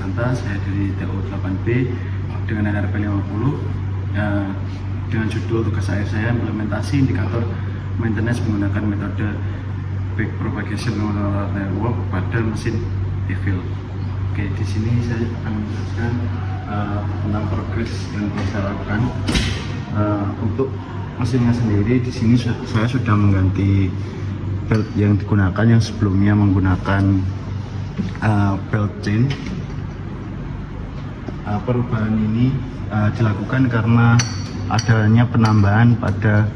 Santa, saya dari TO8B dengan NRP 50 dengan judul tugas akhir saya implementasi indikator maintenance menggunakan metode back propagation neural network pada mesin EVIL. Oke, di sini saya akan menjelaskan tentang progres yang telah saya lakukan. Untuk mesinnya sendiri, di sini saya sudah mengganti belt yang digunakan, yang sebelumnya menggunakan belt chain. Perubahan ini dilakukan karena adanya penambahan pada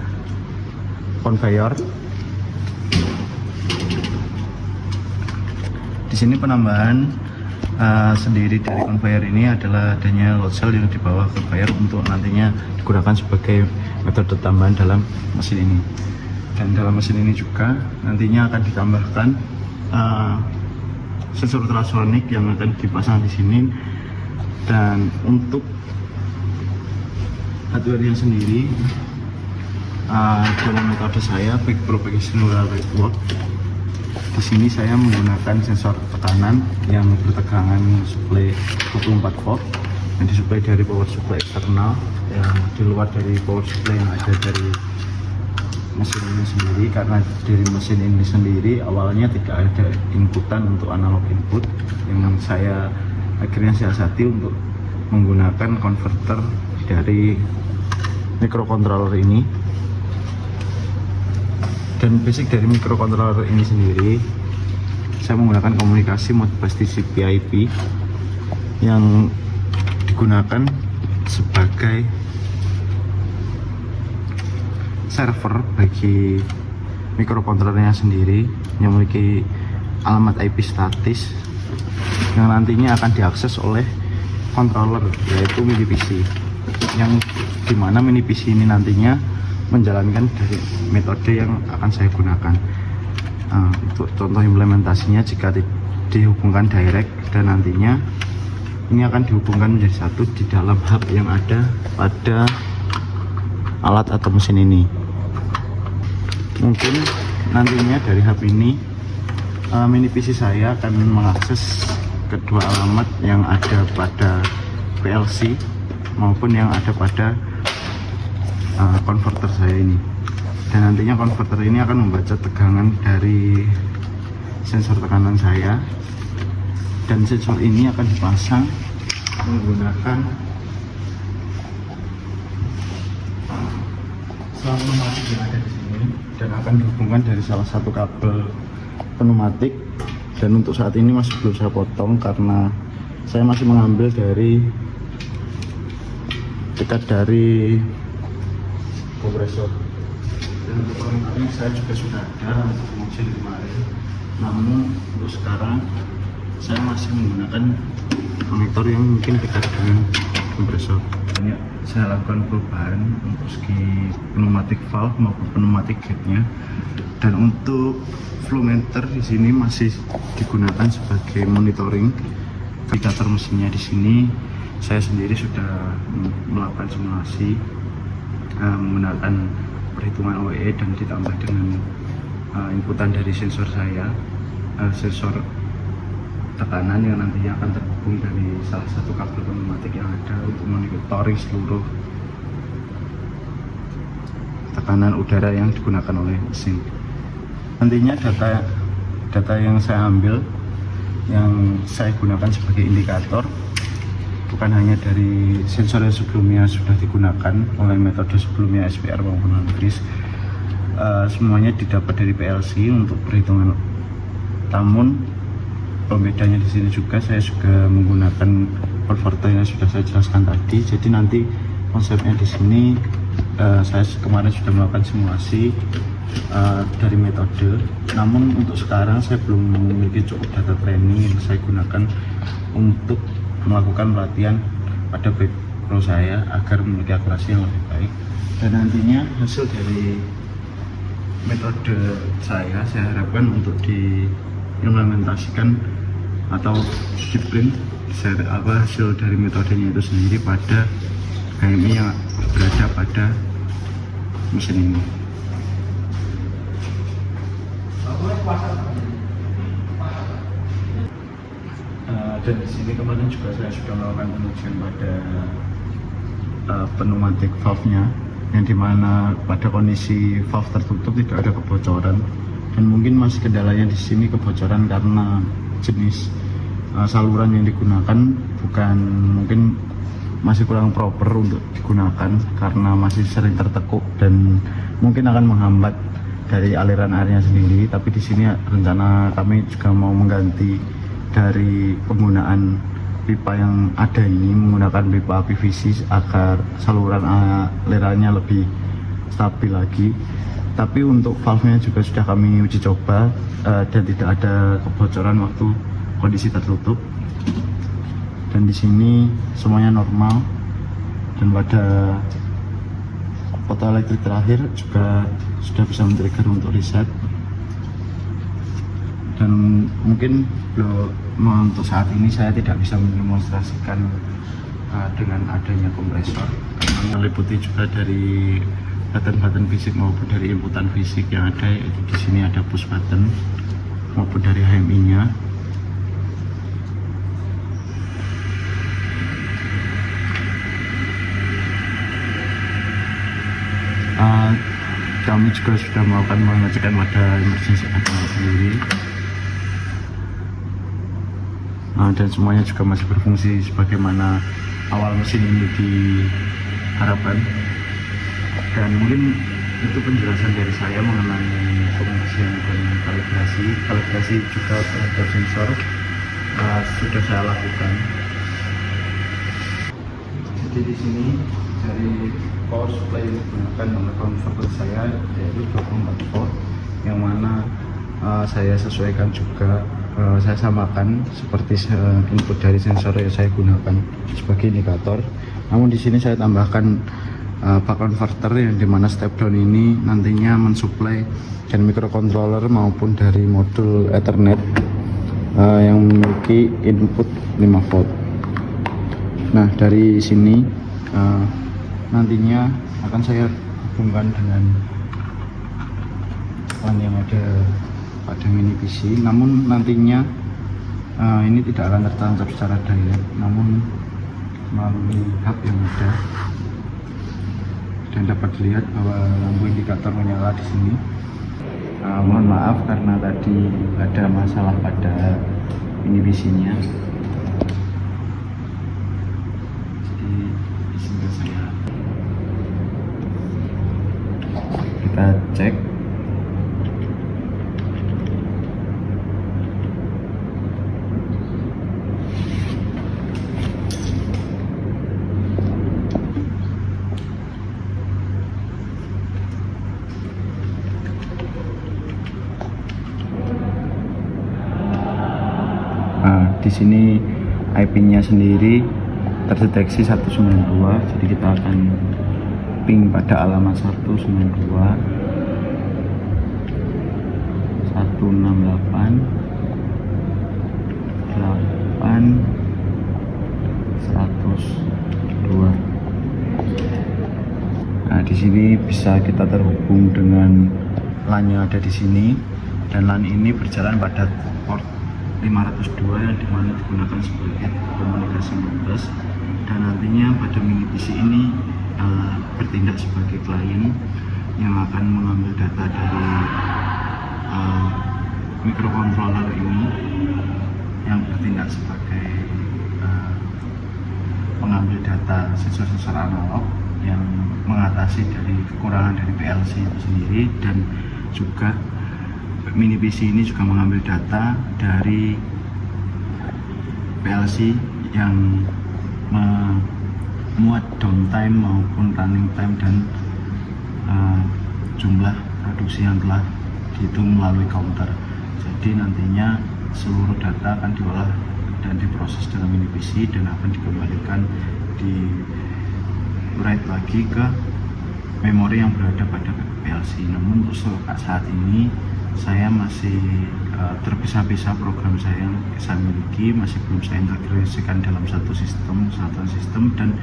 conveyor. Di sini penambahan sendiri dari conveyor ini adalah adanya load cell yang di bawah conveyor untuk nantinya digunakan sebagai metode tambahan dalam mesin ini. Dan dalam mesin ini juga nantinya akan ditambahkan sensor ultrasonic yang akan dipasang di sini. Dan untuk hardware-nya sendiri, dalam metode saya back propagation neural network, di sini saya menggunakan sensor tekanan yang bertegangan suplai 24 volt yang disuplai dari power supply eksternal, yang di luar dari power supply yang ada dari mesin ini sendiri. Karena dari mesin ini sendiri awalnya tidak ada inputan untuk analog input, yang saya akhirnya siasati untuk menggunakan konverter dari microcontroller ini. Dan basic dari microcontroller ini sendiri, saya menggunakan komunikasi Modbus TCP/IP yang digunakan sebagai server bagi microcontrollernya sendiri, yang memiliki alamat IP statis yang nantinya akan diakses oleh controller, yaitu mini PC, yang dimana mini PC ini nantinya menjalankan dari metode yang akan saya gunakan. Untuk contoh implementasinya, jika dihubungkan direct, dan nantinya ini akan dihubungkan menjadi satu di dalam hub yang ada pada alat atau mesin ini. Mungkin nantinya dari hub ini mini PC saya akan mengakses kedua alamat yang ada pada PLC maupun yang ada pada konverter saya ini. Dan nantinya konverter ini akan membaca tegangan dari sensor tekanan saya, dan sensor ini akan dipasang menggunakan selang pneumatik yang ada di sini, dan akan dihubungkan dari salah satu kabel pneumatik. Dan untuk saat ini masih belum saya potong karena saya masih mengambil dari dekat dari kompresor. Dan untuk perlengkapan saya juga sudah ada untuk mesin kemarin, namun untuk sekarang saya masih menggunakan konektor yang mungkin dekat dengan kompresor. Banyak saya lakukan perubahan untuk segi pneumatic valve maupun pneumatic gate-nya. Dan untuk flow meter di sini masih digunakan sebagai monitoring indikator mesinnya. Di sini saya sendiri sudah melakukan simulasi menggunakan perhitungan OE dan ditambah dengan inputan dari sensor saya, sensor tekanan yang nantinya akan terhubung dari salah satu kabel pneumatik yang ada untuk monitoring seluruh tekanan udara yang digunakan oleh mesin. Nantinya data yang saya ambil, yang saya gunakan sebagai indikator, bukan hanya dari sensor yang sebelumnya sudah digunakan oleh metode sebelumnya SPR maupun non-freeze, semuanya didapat dari PLC untuk perhitungan. Namun pembedanya di sini juga saya juga menggunakan konverter yang sudah saya jelaskan tadi. Jadi nanti konsepnya di sini, saya kemarin sudah melakukan simulasi dari metode. Namun untuk sekarang saya belum memiliki cukup data training yang saya gunakan untuk melakukan pelatihan pada back pro saya agar memiliki akurasi yang lebih baik. Dan nantinya hasil dari metode saya harapkan untuk diimplementasikan atau di-print hasil dari metodenya itu sendiri pada HMI yang berada pada mesin ini. Dan di sini kemarin juga saya sudah melakukan pengujian pada pneumatik valve-nya, yang dimana pada kondisi valve tertutup tidak ada kebocoran. Dan mungkin masih kendalanya di sini kebocoran karena jenis saluran yang digunakan bukan, mungkin masih kurang proper untuk digunakan karena masih sering tertekuk dan mungkin akan menghambat dari aliran airnya sendiri. Tapi di sini rencana kami juga mau mengganti dari penggunaan pipa yang ada ini menggunakan pipa PVC agar saluran alirannya lebih stabil lagi. Tapi untuk valve-nya juga sudah kami uji coba dan tidak ada kebocoran waktu kondisi tertutup. Dan di sini semuanya normal, dan pada foto elektrik terakhir juga sudah bisa men-trigger untuk reset. Dan mungkin untuk saat ini saya tidak bisa mendemonstrasikan dengan adanya kompresor karena meliputi juga dari button fisik maupun dari inputan fisik yang ada, yaitu di sini ada push button maupun dari HMI-nya. Kami juga sudah melakukan pengecekan pada emergency button sendiri. Dan semuanya juga masih berfungsi sebagaimana awal mesin ini diharapkan. Dan mungkin itu penjelasan dari saya mengenai pengisian dan kalibrasi juga terhadap sensor sudah saya lakukan. Jadi di sini dari power supply yang digunakan oleh konverter saya yaitu 24 volt, yang mana saya sesuaikan juga, saya samakan seperti input dari sensor yang saya gunakan sebagai indikator. Namun di sini saya tambahkan buck converter yang dimana step down ini nantinya mensuplai dan microcontroller maupun dari modul Ethernet yang memiliki input 5 volt. Nah, dari sini nantinya akan saya hubungkan dengan LAN yang ada pada mini PC. Namun nantinya ini tidak akan tertancap secara direct, namun melalui hub yang ada, dan dapat dilihat bahwa lampu indikator menyala di sini. Mohon maaf karena tadi ada masalah pada mini PC-nya. Jadi izinkan saya kita cek. Di sini IP-nya sendiri terdeteksi 192, jadi kita akan ping pada alamat 192 168 8 102. Nah, di sini bisa kita terhubung dengan LAN yang ada di sini, dan LAN ini berjalan pada port 502 yang dimana digunakan sebagai komunikasi modbus. Dan nantinya pada mini PC ini bertindak sebagai klien yang akan mengambil data dari microcontroller ini, yang bertindak sebagai pengambil data sensor-sensor analog yang mengatasi dari kekurangan dari PLC itu sendiri. Dan juga mini PC ini juga mengambil data dari PLC yang memuat downtime maupun running time dan jumlah produksi yang telah dihitung melalui counter. Jadi nantinya seluruh data akan diolah dan diproses dalam mini PC dan akan dikembalikan di write lagi ke memori yang berada pada PLC. Namun untuk saat ini saya masih terpisah-pisah program saya yang saya miliki, masih belum saya integrasikan dalam satu sistem, dan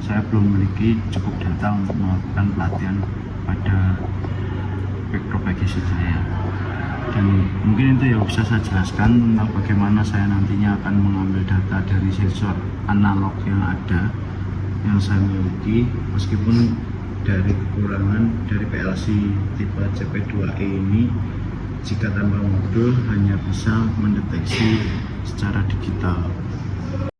saya belum memiliki cukup data untuk melakukan pelatihan pada propagation saya. Dan mungkin itu ya bisa saya jelaskan tentang bagaimana saya nantinya akan mengambil data dari sensor analog yang ada yang saya miliki, meskipun dari kekurangan dari PLC tipe CP2E ini, jika tanpa modul hanya bisa mendeteksi secara digital.